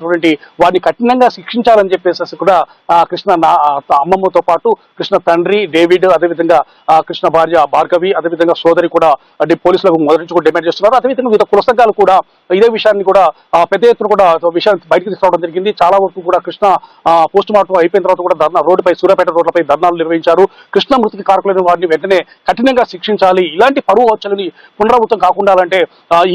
చేసినటువంటి వారిని కఠినంగా శిక్షించాలని చెప్పేసి కూడా కృష్ణ అమ్మమ్మతో పాటు కృష్ణ తండ్రి డేవిడ్, అదేవిధంగా కృష్ణ భార్య భార్గవి, అదేవిధంగా సోదరి కూడా పోలీసులకు మొదటి నుంచి కూడా డిమాండ్ చేస్తున్నారు. అదేవిధంగా వివిధ కుల సంఘాలు కూడా ఇదే విషయాన్ని కూడా పెద్ద ఎత్తున కూడా విషయాన్ని బయటకు తీసుకురావడం జరిగింది. చాలా వరకు కూడా కృష్ణ పోస్ట్ మార్టం అయిపోయిన తర్వాత కూడా ధర్నా రోడ్డుపై సూర్యాపేట రోడ్లపై ధర్నాలు నిర్వహించారు. కృష్ణ మృతికి కారకులైన వారిని వెంటనే కఠినంగా శిక్షించాలి, ఇలాంటి పరువు హత్యలని పునరావృతం కాకుండా అంటే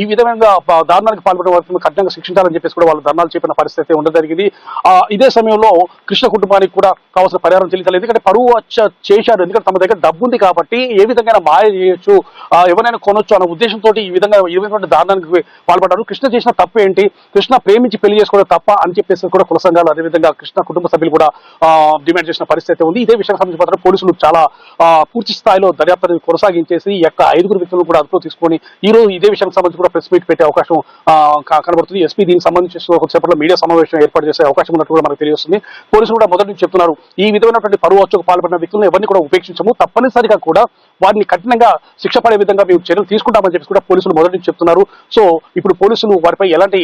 ఈ విధంగా దారుణానికి పాల్పడిన వారిని కఠినంగా శిక్షించాలని చెప్పేసి కూడా వాళ్ళు ధర్నాలు చెప్పిన పరిస్థితి ఉండడం జరిగింది. ఇదే సమయంలో కృష్ణ కుటుంబానికి కూడా కావాల్సిన పరిహారం చెల్లించాలి. ఎందుకంటే పరువు హత్య చేశారు, ఎందుకంటే తమ దగ్గర డబ్బు ఉంది కాబట్టి ఏ విధంగా మాయ చేయొచ్చు, ఎవరైనా కొనొచ్చు అన్న ఉద్దేశంతో ఈ విధంగా దారుణానికి పాల్పడ్డారు. కృష్ణ చేసిన తప్పు ఏంటి, కృష్ణ ప్రేమించి పెళ్లి చేసుకోవడం తప్ప అని చెప్పేసి కూడా కుల సంఘాలు అదేవిధంగా కృష్ణ కుటుంబ సభ్యులు కూడా డిమాండ్ చేసిన పరిస్థితి ఉంది. ఇదే విషయానికి సంబంధించి పోలీసులు చాలా పూర్తి స్థాయిలో దర్యాప్తును కొనసాగించేసి ఈ యొక్క 5 వ్యక్తులను కూడా అదుపులో తీసుకొని ఈ రోజు ఇదే విషయానికి సంబంధించి కూడా ప్రెస్ మీట్ పెట్టే అవకాశం కనబడుతుంది. ఎస్పీ దీనికి సంబంధించి కొద్దిసేపట్లో మీడియా సమావేశం ఏర్పాటు చేసే అవకాశం ఉన్నట్టు కూడా మనకు తెలియజేస్తుంది. పోలీసులు కూడా మొదటి నుంచి చెప్తున్నారు, ఈ విధమైనటువంటి పరువు హత్యకు పాల్పడిన వ్యక్తులను ఎవరిని కూడా ఉపేక్షించము, తప్పనిసరిగా కూడా వారిని కఠినంగా శిక్ష పడే విధంగా మేము చర్యలు తీసుకుంటామని చెప్పి కూడా పోలీసులు మొదటి నుంచి చెప్తున్నారు. సో ఇప్పుడు పోలీసులు వారిపై ఎలాంటి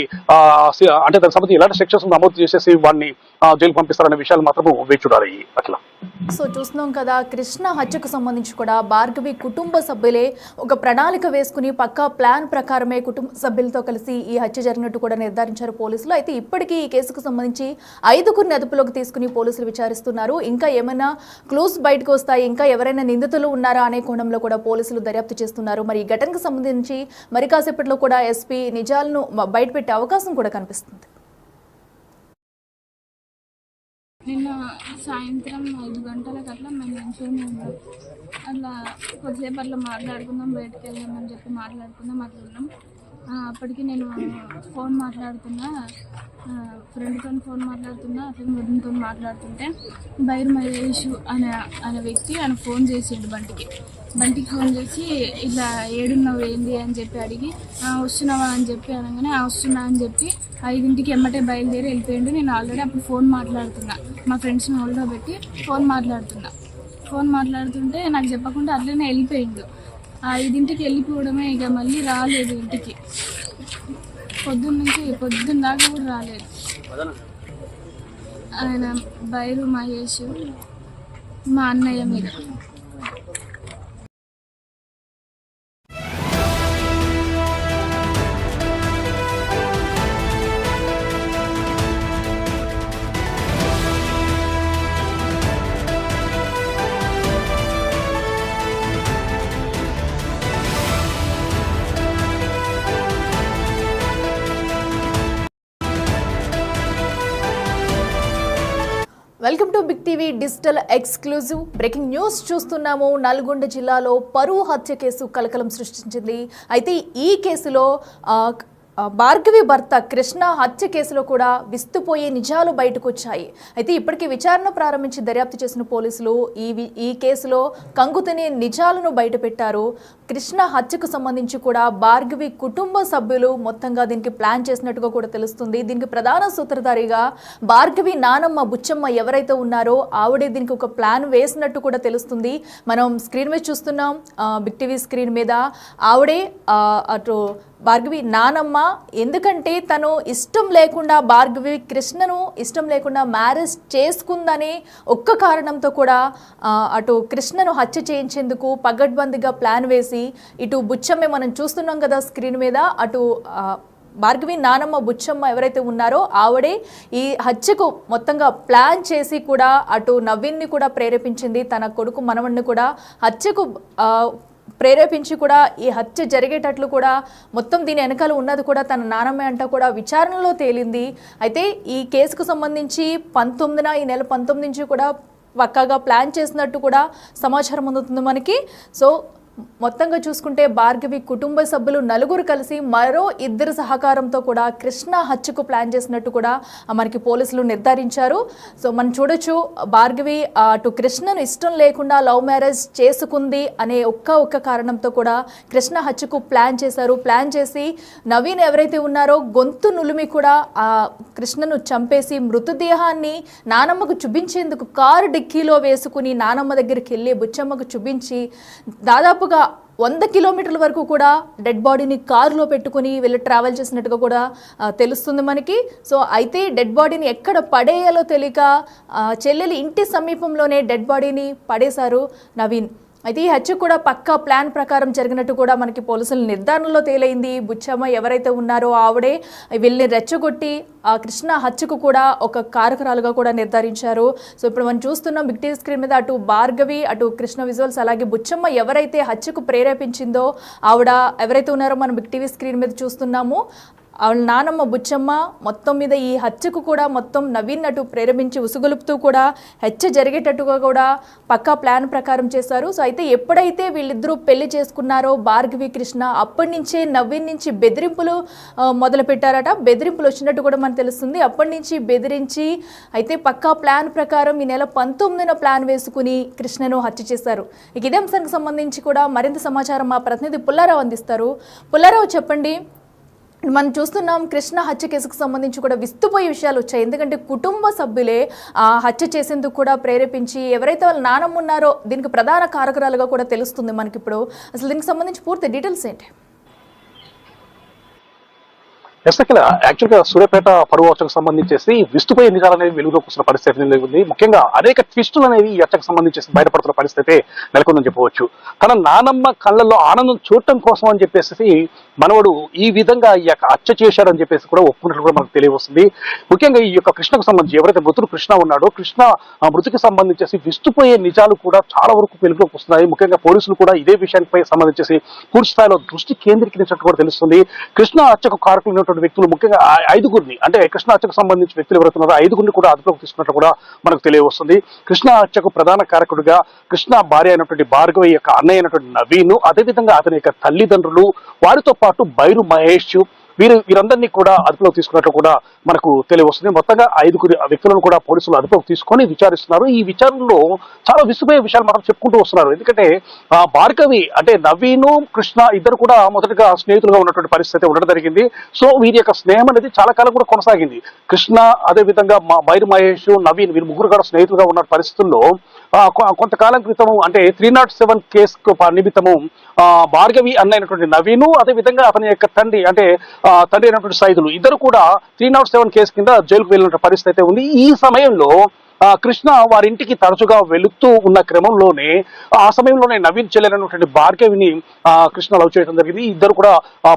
అంటే దానికి సంబంధించి ఎలాంటి సెక్షన్స్ నమోదు చేసేసి వారిని జైలు పంపిస్తారనే విషయాలు మాత్రము వేచి చూడాలి. అట్లా సో చూస్తున్నాం కదా, కృష్ణ హత్యకు సంబంధించి కూడా భార్గవి కుటుంబ సభ్యులే ఒక ప్రణాళిక వేసుకుని పక్కా ప్లాన్ ప్రకారమే కుటుంబ సభ్యులతో కలిసి ఈ హత్య జరిగినట్టు కూడా నిర్ధారించారు పోలీసులు. అయితే ఇప్పటికీ ఈ కేసుకు సంబంధించి 5గురిని అదుపులోకి తీసుకుని పోలీసులు విచారిస్తున్నారు. ఇంకా ఏమైనా క్లూస్ బయటకు వస్తాయి, ఇంకా ఎవరైనా నిందితులు ఉన్నారా అనే కోణంలో కూడా పోలీసులు దర్యాప్తు చేస్తున్నారు. మరి ఈ ఘటనకు సంబంధించి మరి కాసేపట్లో కూడా ఎస్పీ నిజాలను బయటపెట్టే అవకాశం కూడా కనిపిస్తుంది. నిన్న సాయంత్రం 5 గంటలకు అట్లా మేము మంచిగానే ఉన్నాం. అట్లా కొద్దిసేపు అట్లా మాట్లాడుకుందాం, బయటకు వెళ్దామని చెప్పి మాట్లాడుకున్నాం. అప్పటికి నేను ఫోన్ మాట్లాడుతున్నా, ఫ్రెండ్తో ఫోన్ మాట్లాడుతున్నా, అట్లా వదినతో మాట్లాడుతుంటే బైర్ మహేష్ అనే వ్యక్తి ఆయన ఫోన్ చేసిండు బంటికి ఫోన్ చేసి ఇట్లా ఏడున్నావు ఏంది అని చెప్పి అడిగి వస్తున్నావా అని చెప్పి అనగానే వస్తున్నా అని చెప్పి 5ంటికి ఎమ్మటే బయలుదేరి వెళ్ళిపోయిండు. నేను ఆల్రెడీ అప్పుడు ఫోన్ మాట్లాడుతున్నా, మా ఫ్రెండ్స్ని హోల్డ్లో పెట్టి ఫోన్ మాట్లాడుతుంటే నాకు చెప్పకుండా అట్లనే వెళ్ళిపోయిండు. 5ంటికి వెళ్ళిపోవడమే, ఇక మళ్ళీ రాలేదు ఇంటికి. పొద్దున్న దాకా కూడా రాలేదు. ఆయన బైరు మహేష్ మా అన్నయ్య మీద. Welcome to big TV digital exclusive breaking news చూస్తున్నాము. నల్గొండ జిల్లాలో పరువు హత్య కేసు కలకలం సృష్టించింది. అయితే ఈ కేసులో భార్గవి భర్త కృష్ణ హత్య కేసులో కూడా విస్తుపోయే నిజాలు బయటకు వచ్చాయి. అయితే ఇప్పటికీ విచారణ ప్రారంభించి దర్యాప్తు చేసిన పోలీసులు ఈ కేసులో కంగుతనే నిజాలను బయటపెట్టారు. కృష్ణ హత్యకు సంబంధించి కూడా భార్గవి కుటుంబ సభ్యులు మొత్తంగా దీనికి ప్లాన్ చేసినట్టుగా కూడా తెలుస్తుంది. దీనికి ప్రధాన సూత్రధారిగా భార్గవి నానమ్మ బుచ్చమ్మ ఎవరైతే ఉన్నారో ఆవిడే దీనికి ఒక ప్లాన్ వేసినట్టు కూడా తెలుస్తుంది. మనం స్క్రీన్ మీద చూస్తున్నాం, బిగ్ టీవీ స్క్రీన్ మీద ఆవిడే అటు భార్గవి నానమ్మ, ఎందుకంటే తను ఇష్టం లేకుండా భార్గవి కృష్ణను ఇష్టం లేకుండా మ్యారేజ్ చేసుకుందని ఒక్క కారణంతో కూడా అటు కృష్ణను హత్య చేయించేందుకు పగడ్బందీగా ప్లాన్ వేసి ఇటు బుచ్చమ్మే మనం చూస్తున్నాం కదా స్క్రీన్ మీద, అటు భార్గవి నానమ్మ బుచ్చమ్మ ఎవరైతే ఉన్నారో ఆవిడే ఈ హత్యకు మొత్తంగా ప్లాన్ చేసి కూడా అటు నవీన్ని కూడా ప్రేరేపించింది, తన కొడుకు మనవణ్ణి కూడా హత్యకు ప్రేరేపించి కూడా ఈ హత్య జరిగేటట్లు కూడా మొత్తం దీని వెనకాల ఉన్నది కూడా తన నానమ్మ అంట కూడా విచారణలో తేలింది. అయితే ఈ కేసుకు సంబంధించి ఈ నెల 19 నుంచి కూడా పక్కాగా ప్లాన్ చేసినట్టు కూడా సమాచారం అందుతుంది మనకి. సో మొత్తంగా చూసుకుంటే భార్గవి కుటుంబ సభ్యులు 4 కలిసి మరో 2 సహకారంతో కూడా కృష్ణ హత్యకు ప్లాన్ చేసినట్టు కూడా మనకి పోలీసులు నిర్ధారించారు. సో మనం చూడొచ్చు, భార్గవి అటు కృష్ణను ఇష్టం లేకుండా లవ్ మ్యారేజ్ చేసుకుంది అనే ఒక్క కారణంతో కూడా కృష్ణ హత్యకు ప్లాన్ చేశారు. ప్లాన్ చేసి నవీన్ ఎవరైతే ఉన్నారో గొంతు నులిమి కూడా ఆ కృష్ణను చంపేసి మృతదేహాన్ని నానమ్మకు చూపించేందుకు కారు డిక్కీలో వేసుకుని నానమ్మ దగ్గరికి వెళ్ళి బుచ్చమ్మకు చూపించి దాదాపు 100 కిలోమీటర్ల వరకు కూడా డెడ్ బాడీని కారులో పెట్టుకుని వీళ్ళు ట్రావెల్ చేసినట్టుగా కూడా తెలుస్తుంది మనకి. సో అయితే డెడ్ బాడీని ఎక్కడ పడేయాలో తెలియక చెల్లెలి ఇంటి సమీపంలోనే డెడ్ బాడీని పడేశారు నవీన్. అయితే ఈ హత్య కూడా పక్కా ప్లాన్ ప్రకారం జరిగినట్టు కూడా మనకి పోలీసుల నిర్ధారణలో తేలైంది. బుచ్చమ్మ ఎవరైతే ఉన్నారో ఆవిడే వీళ్ళని రెచ్చగొట్టి ఆ కృష్ణ హత్యకు కూడా ఒక కారకురాలుగా కూడా నిర్ధారించారు. సో ఇప్పుడు మనం చూస్తున్నాం బిగ్ టీవీ స్క్రీన్ మీద అటు భార్గవి, అటు కృష్ణ విజువల్స్, అలాగే బుచ్చమ్మ ఎవరైతే హత్యకు ప్రేరేపించిందో ఆవిడ ఎవరైతే ఉన్నారో మనం బిగ్ టీవీ స్క్రీన్ మీద చూస్తున్నాము. వాళ్ళ నానమ్మ బుచ్చమ్మ మొత్తం మీద ఈ హత్యకు కూడా మొత్తం నవీన్ అటు ప్రేరేపించి ఉసుగొలుపుతూ కూడా హత్య జరిగేటట్టుగా కూడా పక్కా ప్లాన్ ప్రకారం చేశారు. సో అయితే ఎప్పుడైతే వీళ్ళిద్దరూ పెళ్లి చేసుకున్నారో భార్గవి కృష్ణ అప్పటి నుంచే నవీన్ నుంచి బెదిరింపులు మొదలు పెట్టారట. బెదిరింపులు వచ్చినట్టు కూడా మనకు తెలుస్తుంది. అప్పటి నుంచి బెదిరించి అయితే పక్కా ప్లాన్ ప్రకారం ఈ నెల 19న ప్లాన్ వేసుకుని కృష్ణను హత్య చేశారు. ఇక ఇదే అంశానికి సంబంధించి కూడా మరింత సమాచారం మా ప్రతినిధి పుల్లారావు అందిస్తారు. పుల్లారావు చెప్పండి, మనం చూస్తున్నాం కృష్ణ హత్య కేసుకు సంబంధించి కూడా విస్తుపోయే విషయాలు వచ్చాయి. ఎందుకంటే కుటుంబ సభ్యులే హత్య చేసేందుకు కూడా ప్రేరేపించి ఎవరైతే వాళ్ళ నానమ్మ ఉన్నారో దీనికి ప్రధాన కారకురాలుగా కూడా తెలుస్తుంది మనకి. ఇప్పుడు అసలు దీనికి సంబంధించి పూర్తి డీటెయిల్స్ ఏంటి? యాక్చువల్గా సూర్యాపేట పరువు హత్యకు సంబంధించేసి విస్తుపోయే నిజాలు అనేవి వెలుగులోకి వస్తున్న పరిస్థితి ఉంది. ముఖ్యంగా అనేక ట్విస్టులు అనేవి ఈ హత్యకు సంబంధించేసి బయటపడుతున్న పరిస్థితి నెలకొందని చెప్పవచ్చు. తన నానమ్మ కళ్ళల్లో ఆనందం చూడటం కోసం అని చెప్పేసి మనవడు ఈ విధంగా ఈ యొక్క హత్య చేశారని చెప్పేసి కూడా ఒప్పుకున్నట్లు కూడా మనకు తెలియవస్తుంది. ముఖ్యంగా ఈ యొక్క కృష్ణకు సంబంధించి ఎవరైతే మృతుడు కృష్ణ ఉన్నాడో కృష్ణ మృతికి సంబంధించేసి విస్తుపోయే నిజాలు కూడా చాలా వరకు వెలుగులోకి వస్తున్నాయి. ముఖ్యంగా పోలీసులు కూడా ఇదే విషయానికి సంబంధించేసి పూర్తి స్థాయిలో దృష్టి కేంద్రీకరించినట్టు కూడా తెలుస్తుంది. కృష్ణ హత్యకు కారకులు వ్యక్తులు ముఖ్యంగా 5గురిని, అంటే కృష్ణ హత్యకు సంబంధించిన వ్యక్తులు ఎవరైతున్నారో 5గురిని కూడా అదుపులోకి తీసుకున్నట్లు కూడా మనకు తెలియవస్తుంది. కృష్ణ హత్యకు ప్రధాన కారకుడిగా కృష్ణ భార్య అయినటువంటి భార్గవి యొక్క అన్నయ్య అయినటువంటి నవీన్, అదేవిధంగా అతని యొక్క తల్లిదండ్రులు, వారితో పాటు బైరు మహేష్, వీరందరినీ కూడా అదుపులోకి తీసుకున్నట్లు కూడా మనకు తెలియవస్తుంది. మొత్తంగా 5గురి వ్యక్తులను కూడా పోలీసులు అదుపులోకి తీసుకొని విచారిస్తున్నారు. ఈ విచారణలో చాలా విసుపోయే విషయాలు మనం చెప్పుకుంటూ వస్తున్నారు. ఎందుకంటే భార్గవి అంటే నవీను కృష్ణ ఇద్దరు కూడా మొదటగా స్నేహితులుగా ఉన్నటువంటి పరిస్థితి ఉండడం జరిగింది. సో వీరి యొక్క స్నేహం అనేది చాలా కాలం కూడా కొనసాగింది. కృష్ణ అదేవిధంగా బైరు మహేష్, నవీన్ వీరు ముగ్గురు కూడా స్నేహితులుగా ఉన్న పరిస్థితుల్లో కొంతకాలం క్రితం అంటే 307 కేసు నిమిత్తము భార్గవి అన్నైనటువంటి నవీను, అదేవిధంగా అతని యొక్క తండ్రి అంటే తండ్రి అయినటువంటి సైదులు ఇద్దరు కూడా 307 కేసు కింద జైలుకు వెళ్ళిన పరిస్థితి అయితే ఉంది. ఈ సమయంలో కృష్ణ వారింటికి తరచుగా వెళుతూ ఉన్న క్రమంలోనే ఆ సమయంలోనే నవీన్ చెల్లెలైనటువంటి భార్గవిని కృష్ణ లవ్ చేయడం జరిగింది. ఇద్దరు కూడా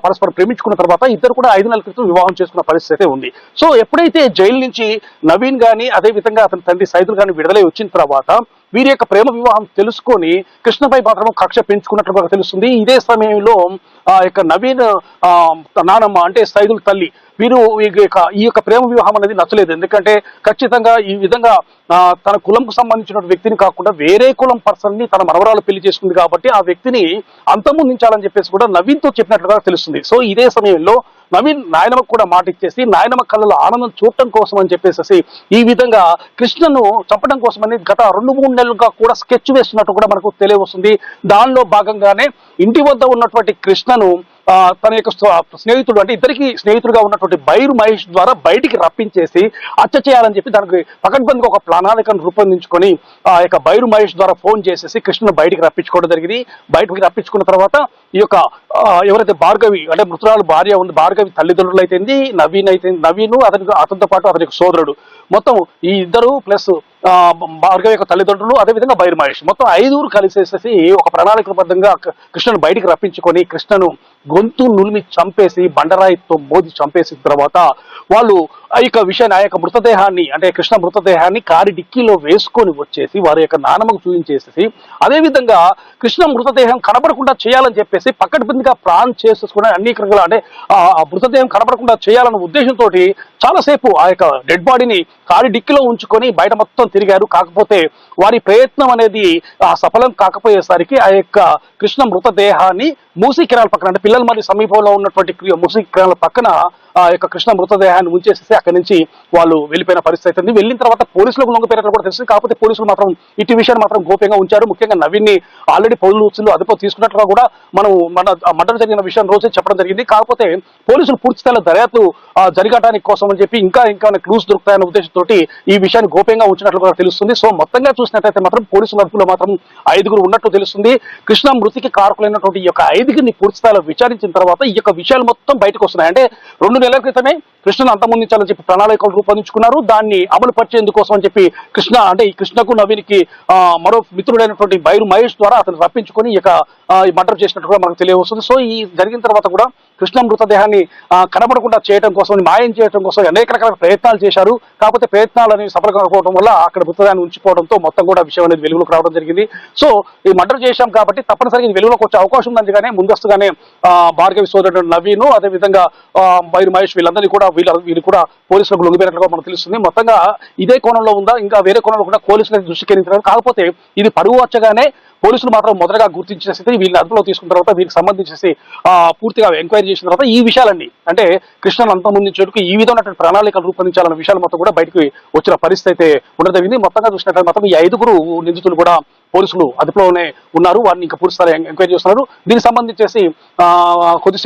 పరస్పరం ప్రేమించుకున్న తర్వాత ఇద్దరు కూడా 5 నెలల క్రితం వివాహం చేసుకున్న పరిస్థితి ఉంది. సో ఎప్పుడైతే జైలు నుంచి నవీన్ గాని అదేవిధంగా అతని తండ్రి సైదులు గాని విడుదలై వచ్చిన తర్వాత వీరి యొక్క ప్రేమ వివాహం తెలుసుకొని కృష్ణపై మాత్రం కక్ష పెంచుకున్నట్లుగా తెలుస్తుంది. ఇదే సమయంలో యొక్క నవీన్ నానమ్మ అంటే సైదుల తల్లి వీరు ఈ యొక్క ప్రేమ వివాహం అనేది నచ్చలేదు. ఎందుకంటే ఖచ్చితంగా ఈ విధంగా తన కులంకు సంబంధించిన వ్యక్తిని కాకుండా వేరే కులం పర్సన్ ని తన మనవరాలు పెళ్లి చేసుకుంది కాబట్టి ఆ వ్యక్తిని అంతమొందించాలని చెప్పేసి కూడా నవీన్ తో చెప్పినట్లుగా తెలుస్తుంది. సో ఇదే సమయంలో నవీన్ నాయనమ్మకు కూడా మాట ఇచ్చేసి నాయనమ్మ కళ్ళలో ఆనందం చూడటం కోసం అని చెప్పేసి ఈ విధంగా కృష్ణను చంపడం కోసం అనేది గత 2-3 నెలలుగా కూడా స్కెచ్ వేస్తున్నట్టు కూడా మనకు తెలియవస్తుంది. దానిలో భాగంగానే ఇంటి వద్ద ఉన్నటువంటి కృష్ణను తన యొక్క స్నేహితుడు అంటే ఇద్దరికి స్నేహితుడుగా ఉన్నటువంటి బైరు మహేష్ ద్వారా బయటికి రప్పించేసి హత్య చేయాలని చెప్పి దానికి పకడ్బందీగా ఒక ప్రణాళికను రూపొందించుకొని ఆ యొక్క బైరు మహేష్ ద్వారా ఫోన్ చేసేసి కృష్ణను బయటికి రప్పించుకోవడం జరిగింది. బయటకి రప్పించుకున్న తర్వాత ఈ యొక్క ఎవరైతే భార్గవి అంటే మృతురాలు భార్య ఉంది, భార్గవి తల్లిదండ్రులు అయితే నవీను అతనితో పాటు అతని సోదరుడు మొత్తం ఈ ఇద్దరు ప్లస్ భార్గవి యొక్క తల్లిదండ్రులు అదేవిధంగా బైరు మహేష్ మొత్తం 5 కలిసేసి ఒక ప్రణాళికబద్ధంగా కృష్ణను బయటికి రప్పించుకొని కృష్ణను గొంతు నులిమి చంపేసి బండరాయితో మోది చంపేసిన తర్వాత వాళ్ళు ఆ యొక్క మృతదేహాన్ని అంటే కృష్ణ మృతదేహాన్ని కారి డిక్కీలో వేసుకొని వచ్చేసి వారి యొక్క నానమ్మకు చూపించేసేసి అదేవిధంగా కృష్ణ మృతదేహం కనబడకుండా చేయాలని చెప్పేసి పక్కటిబందిగా ప్లాన్ చేసేసుకుని అన్ని క్రమాలు అంటే ఆ మృతదేహం కనబడకుండా చేయాలన్న ఉద్దేశంతో చాలాసేపు ఆ యొక్క డెడ్ బాడీని కారి డిక్కీలో ఉంచుకొని బయట మొత్తం తిరిగారు. కాకపోతే వారి ప్రయత్నం అనేది సఫలం కాకపోయేసరికి ఆ యొక్క కృష్ణ మృతదేహాన్ని మూసీ కెనాల్ పక్కన అంటే పిల్లల మరి సమీపంలో ఉన్నటువంటి మూసీ కెనాల్ పక్కన యొక్క కృష్ణ మృతదేహాన్ని ఉంచేసేసి అక్కడి నుంచి వాళ్ళు వెళ్ళిపోయిన పరిస్థితి అయితే ఉంది. వెళ్ళిన తర్వాత పోలీసులకు లొంగిపోయినట్లు కూడా తెలిసింది. కాకపోతే పోలీసులు మాత్రం ఇటు విషయాన్ని మాత్రం గోప్యంగా ఉంచారు. ముఖ్యంగా నవీన్ని ఆల్రెడీ పోలీసులు అదుపులో తీసుకున్నట్లుగా కూడా మనం మర్డర్ జరిగిన విషయం రోజే చెప్పడం జరిగింది. కాకపోతే పోలీసులు పూర్తి స్థాయిలో దర్యాప్తు జరగడానికి కోసం అని చెప్పి ఇంకా క్లూస్ దొరుకుతాయన్న ఉద్దేశంతో ఈ విషయాన్ని గోప్యంగా ఉంచినట్లు కూడా తెలుస్తుంది. సో మొత్తంగా చూసినట్లయితే మాత్రం పోలీసుల అదుపులో మాత్రం 5 ఉన్నట్టు తెలుస్తుంది. కృష్ణ మృతికి కారకులైనటువంటి ఈ యొక్క 5 పూర్తి స్థాయిలో విచారించిన తర్వాత ఈ యొక్క విషయాలు మొత్తం బయటకు వస్తున్నాయి. అంటే 2 నెలల క్రితమే కృష్ణను అంతమొందించాలని చెప్పి ప్రణాళికలు రూపొందించుకున్నారు. దాన్ని అమలు పరిచేందుకోసం అని చెప్పి ఈ కృష్ణకు నవీన్కి మరో మిత్రుడైనటువంటి బైరు మహేష్ ద్వారా అతను రప్పించుకొని ఈ మర్డర్ చేసినట్టు కూడా మనకు తెలియవస్తుంది. సో ఈ జరిగిన తర్వాత కూడా కృష్ణ మృతదేహాన్ని కనబడకుండా చేయడం కోసం, మాయం చేయడం కోసం అనేక రకాల ప్రయత్నాలు చేశారు. కాకపోతే ప్రయత్నాలు అనేవి సఫలం వల్ల అక్కడ మృతదేహాన్ని ఉంచిపోవడంతో మొత్తం కూడా విషయం అనేది వెలుగులోకి రావడం జరిగింది. సో ఈ మర్డర్ చేశాం కాబట్టి తప్పనిసరిగా ఇది వెలుగులోకి వచ్చే అవకాశం ఉందని ముందస్తుగానే భార్గవి సోదరుడు నవీన్, అదేవిధంగా బైరు మహేష్ వీళ్ళందరినీ కూడా వీళ్ళు కూడా పోలీసులకు లొంగిపోయినట్లుగా మనకు తెలుస్తుంది. మొత్తంగా ఇదే కోణంలో ఉందా, ఇంకా వేరే కోణంలో కూడా పోలీసులకు దృష్టి కేంద్రీకరించారు. కాకపోతే ఇది పరువు వచ్చగానే పోలీసులు మాత్రం మొదటగా గుర్తించేసి వీళ్ళని అదుపులో తీసుకున్న తర్వాత వీరికి సంబంధించేసి పూర్తిగా ఎంక్వైరీ చేసిన తర్వాత ఈ విషయాలన్నీ అంటే కృష్ణను అంతమొందించేందుకు ఈ విధమైనటువంటి ప్రణాళికలు రూపొందించాలన్న విషయాలు మొత్తం కూడా బయటకు వచ్చిన పరిస్థితి అయితే ఉండదగింది. మొత్తంగా చూసినట్లయితే మాత్రం ఈ 5 నిందితులు కూడా పోలీసులు అదుపులోనే ఉన్నారు. వారిని ఇంకా పూర్తి స్థాయి ఎంక్వైరీ చేస్తున్నారు. దీనికి సంబంధించేసి కొద్దిసేపు